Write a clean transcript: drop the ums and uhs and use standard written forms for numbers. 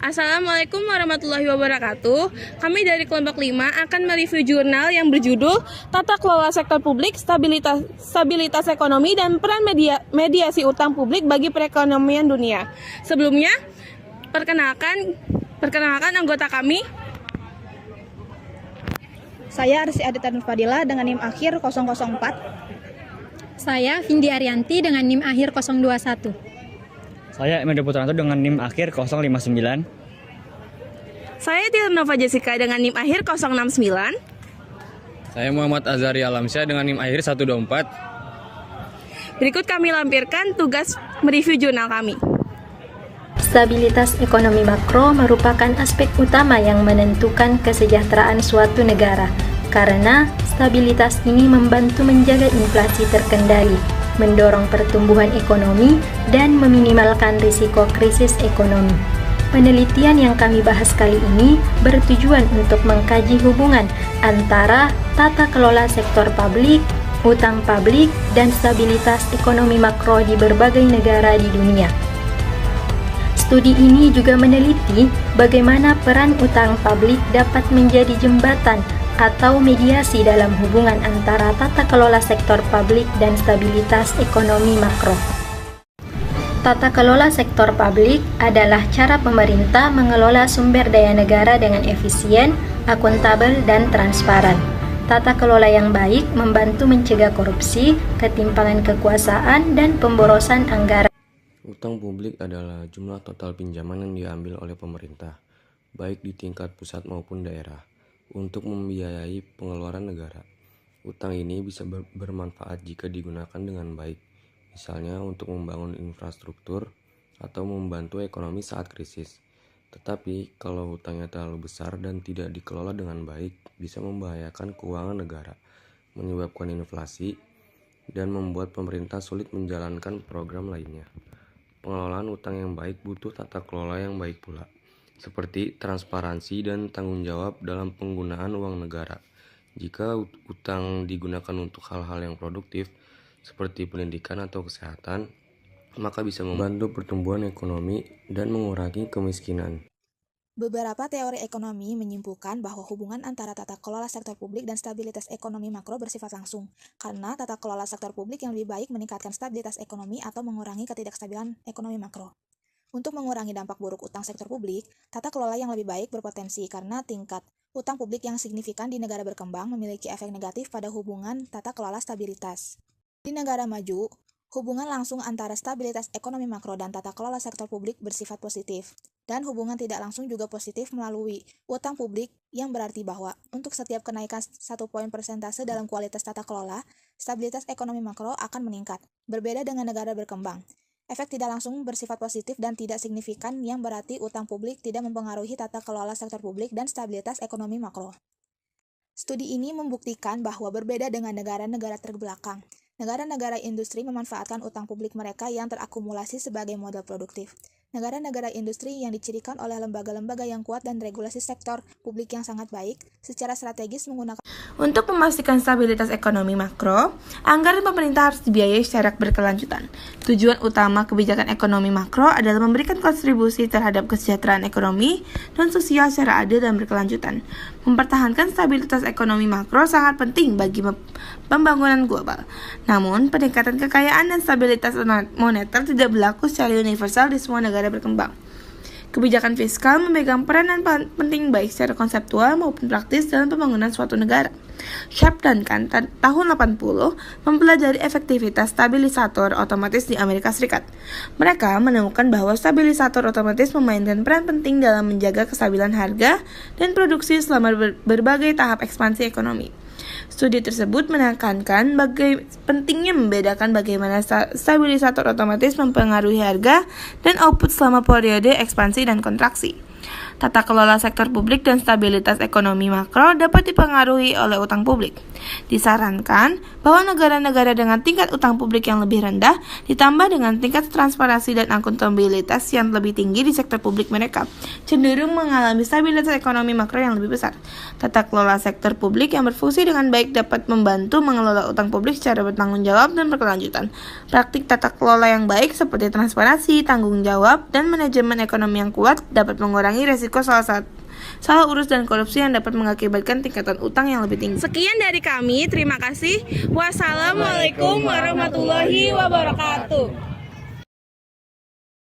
Assalamualaikum warahmatullahi wabarakatuh. Kami dari kelompok 5 akan mereview jurnal yang berjudul Tata Kelola Sektor Publik, Stabilitas Ekonomi, dan Peran Mediasi Utang Publik bagi Perekonomian Dunia. Sebelumnya, perkenalkan anggota kami. Saya Arsi Adita Nurfadila dengan NIM akhir 004. Saya Vindi Arianti dengan NIM akhir 021. Saya Emil Putranto dengan NIM akhir 059. Saya Tirnova Jessica dengan NIM akhir 069. Saya Muhammad Azhari Alamsyah dengan NIM akhir 124. Berikut kami lampirkan tugas mereview jurnal kami. Stabilitas ekonomi makro merupakan aspek utama yang menentukan kesejahteraan suatu negara, karena stabilitas ini membantu menjaga inflasi terkendali, mendorong pertumbuhan ekonomi, dan meminimalkan risiko krisis ekonomi. Penelitian yang kami bahas kali ini bertujuan untuk mengkaji hubungan antara tata kelola sektor publik, utang publik, dan stabilitas ekonomi makro di berbagai negara di dunia. Studi ini juga meneliti bagaimana peran utang publik dapat menjadi jembatan atau mediasi dalam hubungan antara tata kelola sektor publik dan stabilitas ekonomi makro. Tata kelola sektor publik adalah cara pemerintah mengelola sumber daya negara dengan efisien, akuntabel, dan transparan. Tata kelola yang baik membantu mencegah korupsi, ketimpangan kekuasaan, dan pemborosan anggaran. Utang publik adalah jumlah total pinjaman yang diambil oleh pemerintah, baik di tingkat pusat maupun daerah, untuk membiayai pengeluaran negara. Utang ini bisa bermanfaat jika digunakan dengan baik, misalnya untuk membangun infrastruktur atau membantu ekonomi saat krisis. Tetapi kalau hutangnya terlalu besar dan tidak dikelola dengan baik, bisa membahayakan keuangan negara, menyebabkan inflasi, dan membuat pemerintah sulit menjalankan program lainnya. Pengelolaan utang yang baik butuh tata kelola yang baik pula, seperti transparansi dan tanggung jawab dalam penggunaan uang negara. Jika utang digunakan untuk hal-hal yang produktif, seperti pendidikan atau kesehatan, maka bisa membantu pertumbuhan ekonomi dan mengurangi kemiskinan. Beberapa teori ekonomi menyimpulkan bahwa hubungan antara tata kelola sektor publik dan stabilitas ekonomi makro bersifat langsung, karena tata kelola sektor publik yang lebih baik meningkatkan stabilitas ekonomi atau mengurangi ketidakstabilan ekonomi makro. Untuk mengurangi dampak buruk utang sektor publik, tata kelola yang lebih baik berpotensi karena tingkat utang publik yang signifikan di negara berkembang memiliki efek negatif pada hubungan tata kelola stabilitas. Di negara maju, hubungan langsung antara stabilitas ekonomi makro dan tata kelola sektor publik bersifat positif, dan hubungan tidak langsung juga positif melalui utang publik, yang berarti bahwa untuk setiap kenaikan 1 poin persentase dalam kualitas tata kelola, stabilitas ekonomi makro akan meningkat, berbeda dengan negara berkembang. Efek tidak langsung bersifat positif dan tidak signifikan, yang berarti utang publik tidak mempengaruhi tata kelola sektor publik dan stabilitas ekonomi makro. Studi ini membuktikan bahwa berbeda dengan negara-negara terbelakang, negara-negara industri memanfaatkan utang publik mereka yang terakumulasi sebagai modal produktif. Negara-negara industri yang dicirikan oleh lembaga-lembaga yang kuat dan regulasi sektor publik yang sangat baik, secara strategis menggunakan. Untuk memastikan stabilitas ekonomi makro, anggaran pemerintah harus dibiayai secara berkelanjutan. Tujuan utama kebijakan ekonomi makro adalah memberikan kontribusi terhadap kesejahteraan ekonomi dan sosial secara adil dan berkelanjutan. Mempertahankan stabilitas ekonomi makro sangat penting bagi pembangunan global. Namun, peningkatan kekayaan dan stabilitas moneter tidak berlaku secara universal di semua negara berkembang. Kebijakan fiskal memegang peranan penting baik secara konseptual maupun praktis dalam pembangunan suatu negara. Sharp dan Kahn tahun 80 mempelajari efektivitas stabilisator otomatis di Amerika Serikat. Mereka menemukan bahwa stabilisator otomatis memainkan peran penting dalam menjaga kestabilan harga dan produksi selama berbagai tahap ekspansi ekonomi. Studi tersebut menekankan pentingnya membedakan bagaimana stabilisator otomatis mempengaruhi harga dan output selama periode ekspansi dan kontraksi. Tata kelola sektor publik dan stabilitas ekonomi makro dapat dipengaruhi oleh utang publik. Disarankan bahwa negara-negara dengan tingkat utang publik yang lebih rendah ditambah dengan tingkat transparansi dan akuntabilitas yang lebih tinggi di sektor publik mereka cenderung mengalami stabilitas ekonomi makro yang lebih besar. Tata kelola sektor publik yang berfungsi dengan baik dapat membantu mengelola utang publik secara bertanggung jawab dan berkelanjutan. Praktik tata kelola yang baik seperti transparansi, tanggung jawab, dan manajemen ekonomi yang kuat dapat mengurangi resiko salah urus dan korupsi yang dapat mengakibatkan tingkatan utang yang lebih tinggi. Sekian dari kami, terima kasih. Wassalamualaikum warahmatullahi wabarakatuh.